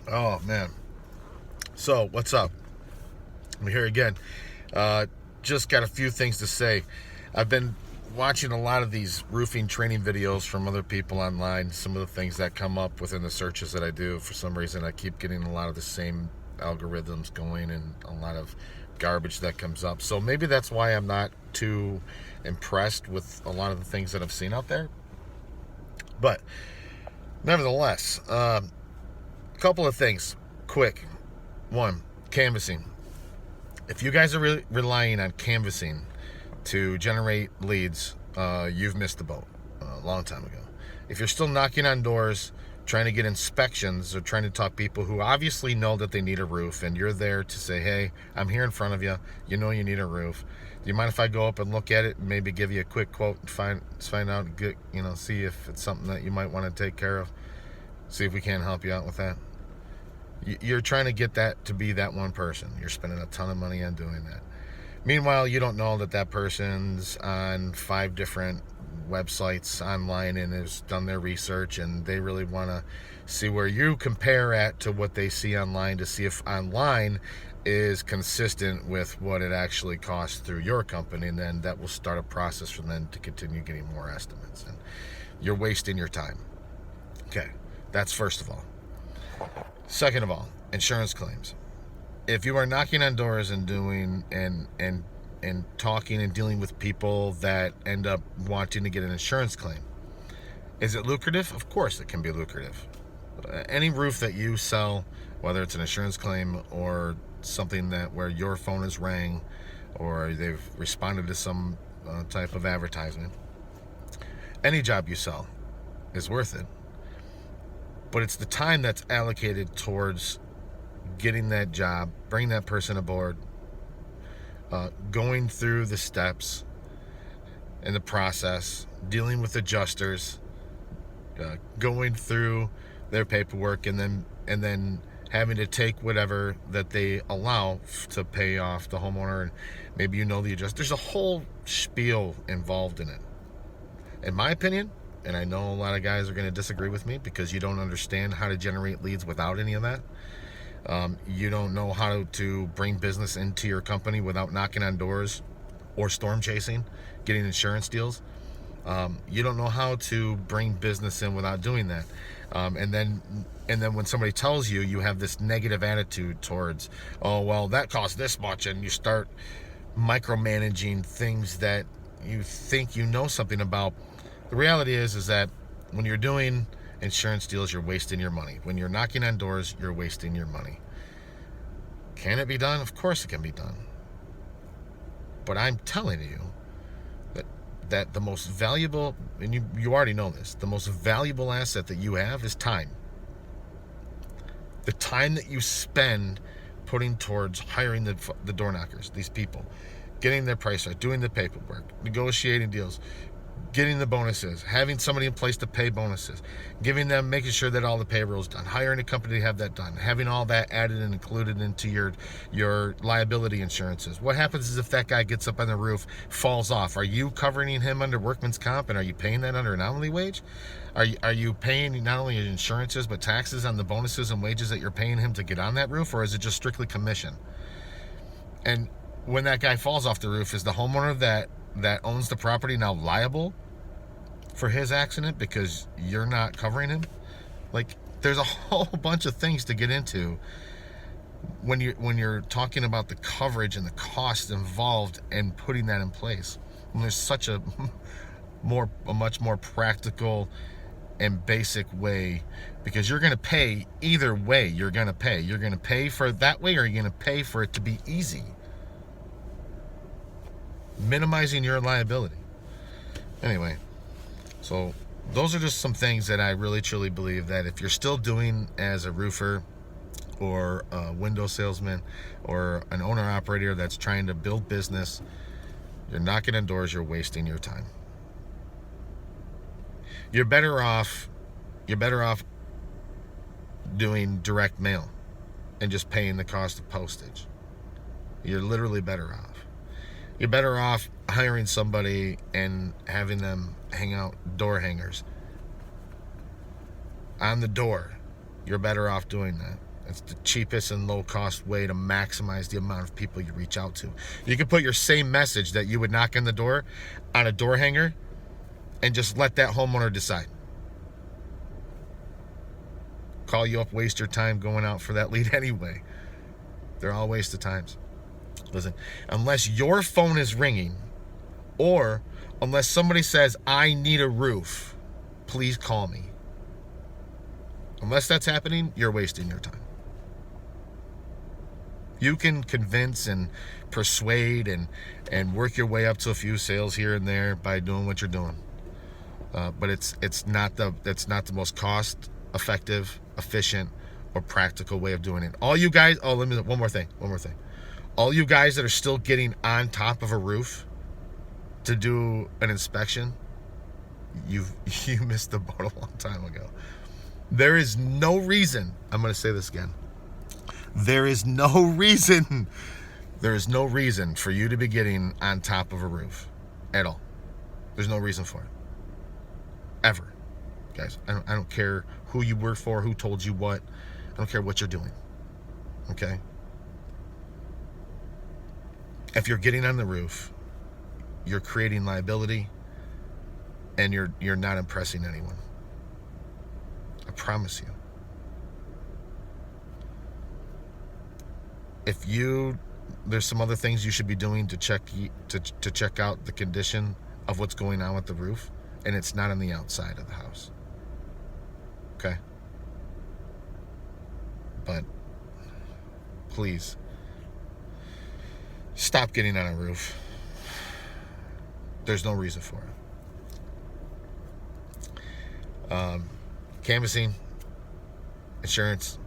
Oh man. So what's up? I'm here again. Uh, just got a few things to say. I've been watching a lot of these roofing training videos from other people online. Some of the things that come up within the searches that I do, for some reason, I keep getting a lot of the same algorithms going and a lot of garbage that comes up. So maybe that's why I'm not too impressed with a lot of the things that I've seen out there. But nevertheless, a couple of things, quick. One, canvassing. If you guys are relying on canvassing to generate leads, you've missed the boat a long time ago. If you're still knocking on doors, trying to get inspections, or trying to talk people who obviously know that they need a roof, and you're there to say, hey, I'm here in front of you, you know you need a roof. Do you mind if I go up and look at it and maybe give you a quick quote and find out, get, see if it's something that you might want to take care of? See if we can help you out with that. You're trying to get that to be that one person. You're spending a ton of money on doing that. Meanwhile, you don't know that that person's on 5 different websites online and has done their research, and they really want to see where you compare at to what they see online, to see if online is consistent with what it actually costs through your company, and then that will start a process for them to continue getting more estimates. And you're wasting your time. Okay, that's first of all. Second of all, insurance claims. If you are knocking on doors and doing and talking and dealing with people that end up wanting to get an insurance claim, is it lucrative? Of course it can be lucrative. Any roof that you sell, whether it's an insurance claim or something that where your phone is rang or they've responded to some type of advertisement, any job you sell is worth it. But it's the time that's allocated towards getting that job, bringing that person aboard, going through the steps in the process, dealing with adjusters, going through their paperwork, and then having to take whatever that they allow to pay off the homeowner, and maybe the adjuster. There's a whole spiel involved in it. In my opinion, and I know a lot of guys are going to disagree with me because you don't understand how to generate leads without any of that. You don't know how to bring business into your company without knocking on doors or storm chasing, getting insurance deals. You don't know how to bring business in without doing that. And then when somebody tells you, you have this negative attitude towards, oh, well, that costs this much, and you start micromanaging things that you think you know something about. The reality is that when you're doing insurance deals, you're wasting your money. When you're knocking on doors, you're wasting your money. Can it be done? Of course it can be done. But I'm telling you that the most valuable, and you already know this, the most valuable asset that you have is time. The time that you spend putting towards hiring the door knockers, these people, getting their price right, doing the paperwork, negotiating deals, getting the bonuses, having somebody in place to pay bonuses, making sure that all the payroll is done, hiring a company to have that done, having all that added and included into your liability insurances. What happens is if that guy gets up on the roof, falls off, are you covering him under workman's comp, and are you paying that under an hourly wage? Are you paying not only insurances but taxes on the bonuses and wages that you're paying him to get on that roof, or is it just strictly commission? And when that guy falls off the roof, is the homeowner that owns the property now liable for his accident because you're not covering him? Like, there's a whole bunch of things to get into when you're talking about the coverage and the cost involved in putting that in place. And there's such a much more practical and basic way, because you're going to pay either way. You're going to pay for it that way, or you're going to pay for it to be easy, minimizing your liability. Anyway, so those are just some things that I really truly believe that if you're still doing as a roofer or a window salesman or an owner operator that's trying to build business, you're knocking on doors, you're wasting your time. You're better off doing direct mail and just paying the cost of postage. You're literally better off. You're better off hiring somebody and having them hang out door hangers on the door. You're better off doing that. It's the cheapest and low-cost way to maximize the amount of people you reach out to. You can put your same message that you would knock on the door on a door hanger and just let that homeowner decide. Call you up, waste your time going out for that lead anyway. They're all waste of times. Listen, unless your phone is ringing or unless somebody says, I need a roof, please call me. Unless that's happening, you're wasting your time. You can convince and persuade and work your way up to a few sales here and there by doing what you're doing. But it's not the most cost effective, efficient, or practical way of doing it. All you guys, one more thing. All you guys that are still getting on top of a roof to do an inspection, you missed the boat a long time ago. There is no reason, I'm going to say this again. There is no reason for you to be getting on top of a roof at all. There's no reason for it. Ever. Guys, I don't care who you work for, who told you what. I don't care what you're doing. Okay? If you're getting on the roof, you're creating liability and you're not impressing anyone. I promise you. There's some other things you should be doing to check out the condition of what's going on with the roof, and it's not on the outside of the house. Okay? But please stop getting on a roof. There's no reason for it. Canvassing, insurance,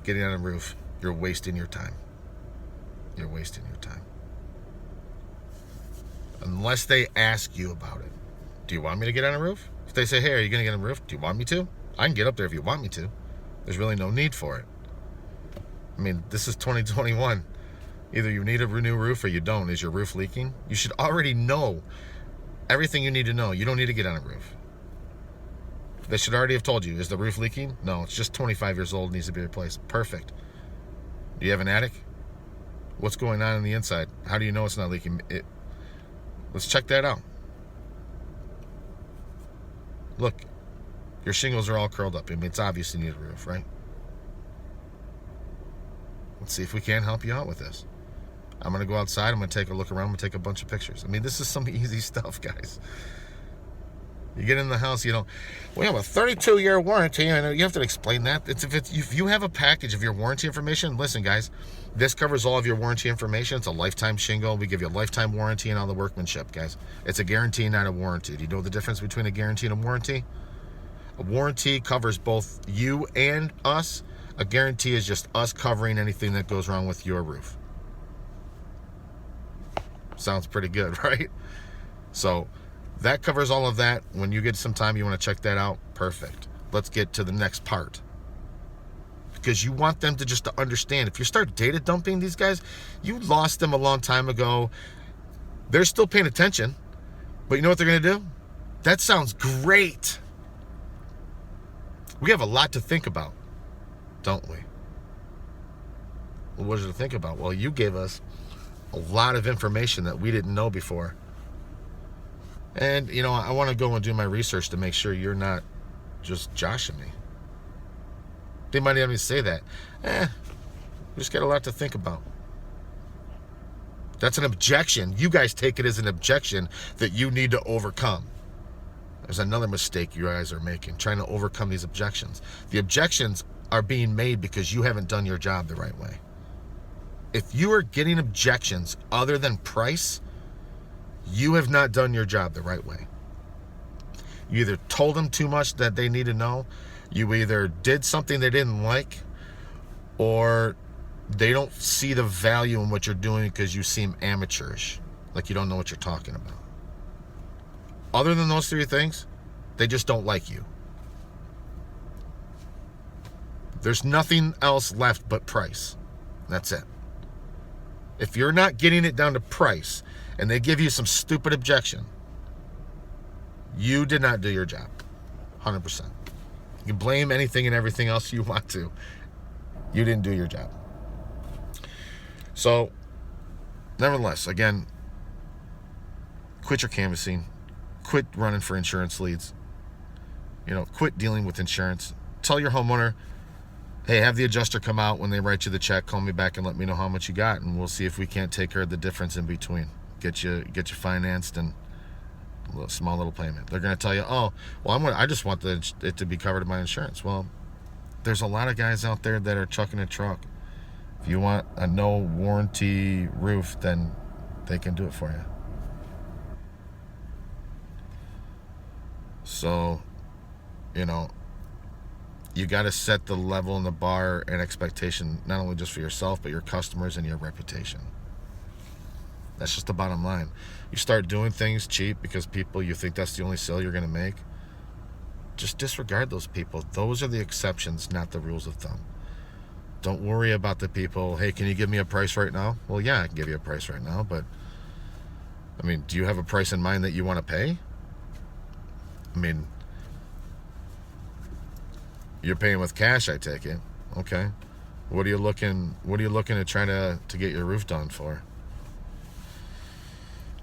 getting on a roof, you're wasting your time. You're wasting your time. Unless they ask you about it. Do you want me to get on a roof? If they say, hey, are you going to get on a roof? Do you want me to? I can get up there if you want me to. There's really no need for it. I mean, this is 2021. Either you need a new roof or you don't. Is your roof leaking? You should already know everything you need to know. You don't need to get on a roof. They should already have told you, is the roof leaking? No, it's just 25 years old, needs to be replaced. Perfect. Do you have an attic? What's going on the inside? How do you know it's not leaking? Let's check that out. Look, your shingles are all curled up. I mean, it's obvious you need a roof, right? Let's see if we can't help you out with this. I'm going to go outside. I'm going to take a look around. I'm going to take a bunch of pictures. I mean, this is some easy stuff, guys. You get in the house, we have a 32-year warranty. I know you have to explain that. If you have a package of your warranty information, listen, guys, this covers all of your warranty information. It's a lifetime shingle. We give you a lifetime warranty and all the workmanship, guys. It's a guarantee, not a warranty. Do you know the difference between a guarantee and a warranty? A warranty covers both you and us. A guarantee is just us covering anything that goes wrong with your roof. Sounds pretty good, right? So that covers all of that. When you get some time, you want to check that out. Perfect. Let's get to the next part. Because you want them to just understand. If you start data dumping these guys, you lost them a long time ago. They're still paying attention. But you know what they're going to do? That sounds great. We have a lot to think about, don't we? Well, what is it to think about? Well, you gave us a lot of information that we didn't know before. And, I want to go and do my research to make sure you're not just joshing me. They might even say that. We just got a lot to think about. That's an objection. You guys take it as an objection that you need to overcome. There's another mistake you guys are making, trying to overcome these objections. The objections are being made because you haven't done your job the right way. If you are getting objections other than price, you have not done your job the right way. You either told them too much that they need to know, you either did something they didn't like, or they don't see the value in what you're doing because you seem amateurish, like you don't know what you're talking about. Other than those three things, they just don't like you. There's nothing else left but price. That's it. If you're not getting it down to price and they give you some stupid objection, you did not do your job. 100%. You can blame anything and everything else you want to. You didn't do your job. So, nevertheless, again, quit your canvassing. Quit running for insurance leads. Quit dealing with insurance. Tell your homeowner, hey, have the adjuster come out when they write you the check. Call me back and let me know how much you got, and we'll see if we can't take care of the difference in between. Get you financed and a small little payment. They're going to tell you, oh, well, I just want it to be covered in my insurance. Well, there's a lot of guys out there that are chucking a truck. If you want a no warranty roof, then they can do it for you. So, you got to set the level and the bar and expectation, not only just for yourself, but your customers and your reputation. That's just the bottom line. You start doing things cheap because you think that's the only sale you're going to make. Just disregard those people. Those are the exceptions, not the rules of thumb. Don't worry about the people, hey, can you give me a price right now? Well, yeah, I can give you a price right now, but, do you have a price in mind that you want to pay? You're paying with cash, I take it. Okay. What are you looking at trying to get your roof done for?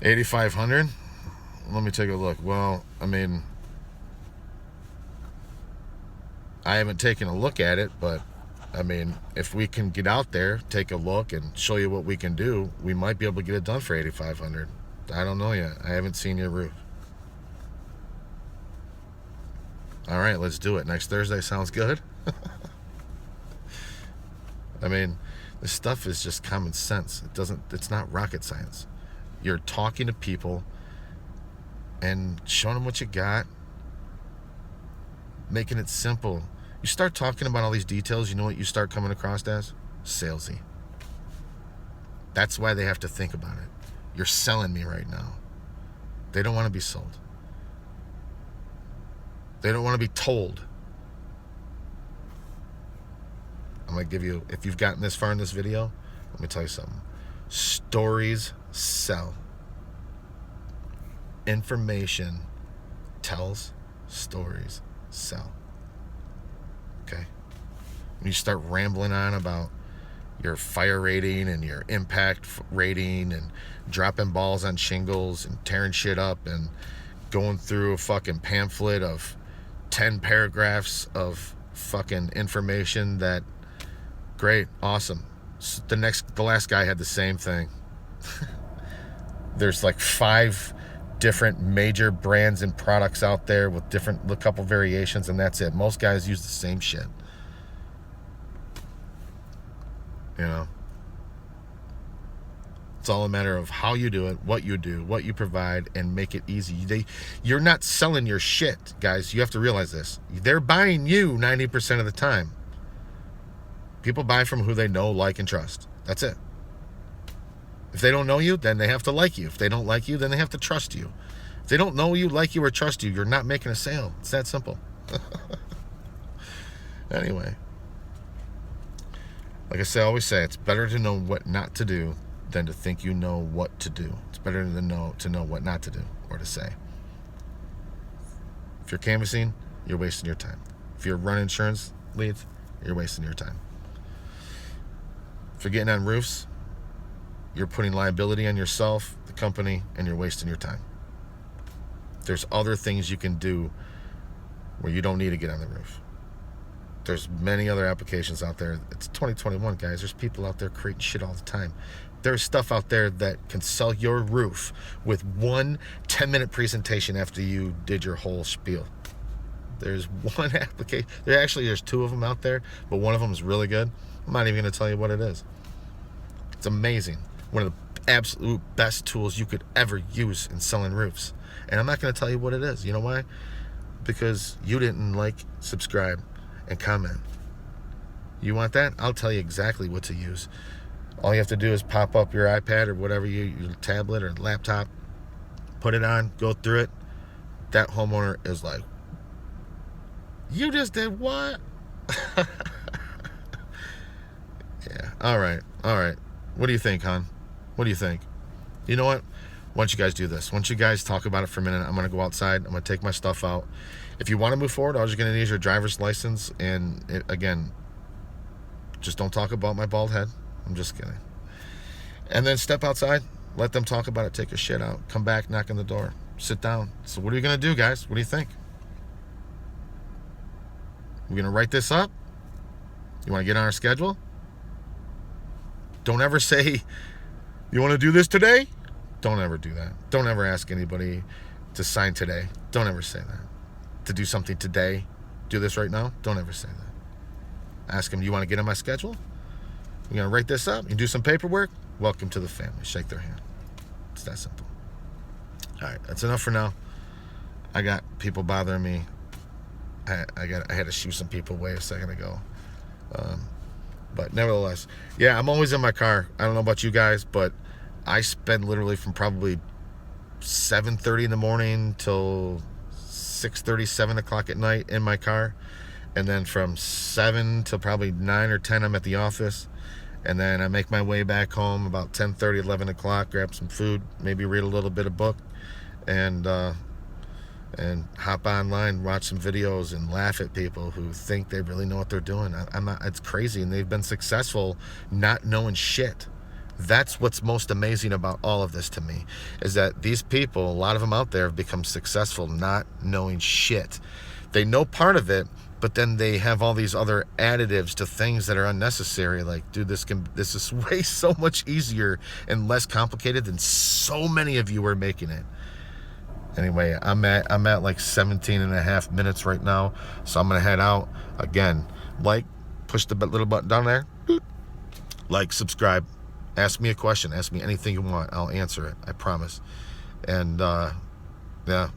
$8,500? Let me take a look. Well, I haven't taken a look at it, but if we can get out there, take a look, and show you what we can do, we might be able to get it done for $8,500. I don't know yet. I haven't seen your roof. All right, let's do it. Next Thursday sounds good. This stuff is just common sense. It's not rocket science. You're talking to people and showing them what you got, making it simple. You start talking about all these details, you know what you start coming across as? Salesy. That's why they have to think about it. You're selling me right now. They don't want to be sold. They don't want to be told. I'm going to give you, if you've gotten this far in this video, let me tell you something. Stories sell. Information tells, stories sell. Okay? When you start rambling on about your fire rating and your impact rating and dropping balls on shingles and tearing shit up and going through a fucking pamphlet of 10 paragraphs of fucking information, that great, awesome. The last guy had the same thing. There's like 5 different major brands and products out there with a couple variations, and that's it. Most guys use the same shit. It's all a matter of how you do it, what you provide, and make it easy. You're not selling your shit, guys. You have to realize this. They're buying you 90% of the time. People buy from who they know, like, and trust. That's it. If they don't know you, then they have to like you. If they don't like you, then they have to trust you. If they don't know you, like you, or trust you, you're not making a sale. It's that simple. Anyway. Like I always say, it's better to know what not to do than to think you know what to do. It's better to know what not to do or to say. If you're canvassing, you're wasting your time. If you're running insurance leads, you're wasting your time. If you're getting on roofs, you're putting liability on yourself, the company, and you're wasting your time. There's other things you can do where you don't need to get on the roof. There's many other applications out there. It's 2021, guys. There's people out there creating shit all the time. There's stuff out there that can sell your roof with one 10-minute presentation after you did your whole spiel. There's one application. There's 2 of them out there, but one of them is really good. I'm not even going to tell you what it is. It's amazing. One of the absolute best tools you could ever use in selling roofs. And I'm not going to tell you what it is. You know why? Because you didn't like, subscribe, and comment. You want that? I'll tell you exactly what to use. All you have to do is pop up your iPad or whatever, your tablet or laptop, put it on, go through it. That homeowner is like, you just did what? Yeah. All right. What do you think, hon? What do you think? You know what? Why don't you guys do this? Why don't you guys talk about it for a minute? I'm going to go outside. I'm going to take my stuff out. If you want to move forward, all you're going to need is your driver's license. And again, Just don't talk about my bald head. I'm just kidding. And then step outside, let them talk about it, take a shit out, come back, knock on the door, sit down. So what are you going to do, guys? What do you think? We're going to write this up? You want to get on our schedule? Don't ever say, you want to do this today? Don't ever do that. Don't ever ask anybody to sign today. Don't ever say that. To do something today, do this right now? Don't ever say that. Ask them, you want to get on my schedule? We're going to write this up. You do some paperwork? Welcome to the family. Shake their hand. It's that simple. All right, that's enough for now. I got people bothering me. I had to shoo some people away a second ago. But nevertheless, yeah, I'm always in my car. I don't know about you guys, but I spend literally from probably 7:30 in the morning till 6:30, 7 o'clock at night in my car. And then from 7 till probably 9 or 10, I'm at the office. And then I make my way back home about 10:30, 11 o'clock, grab some food, maybe read a little bit of book, and hop online, watch some videos, and laugh at people who think they really know what they're doing. I'm not. It's crazy, and they've been successful not knowing shit. That's what's most amazing about all of this to me, is that these people, a lot of them out there, have become successful not knowing shit. They know part of it, but then they have all these other additives to things that are unnecessary. Like, dude, this is way so much easier and less complicated than so many of you are making it. Anyway, I'm at like 17 and a half minutes right now, so I'm gonna head out. Again, push the little button down there, like, subscribe, ask me a question, ask me anything you want, I'll answer it, I promise. And yeah,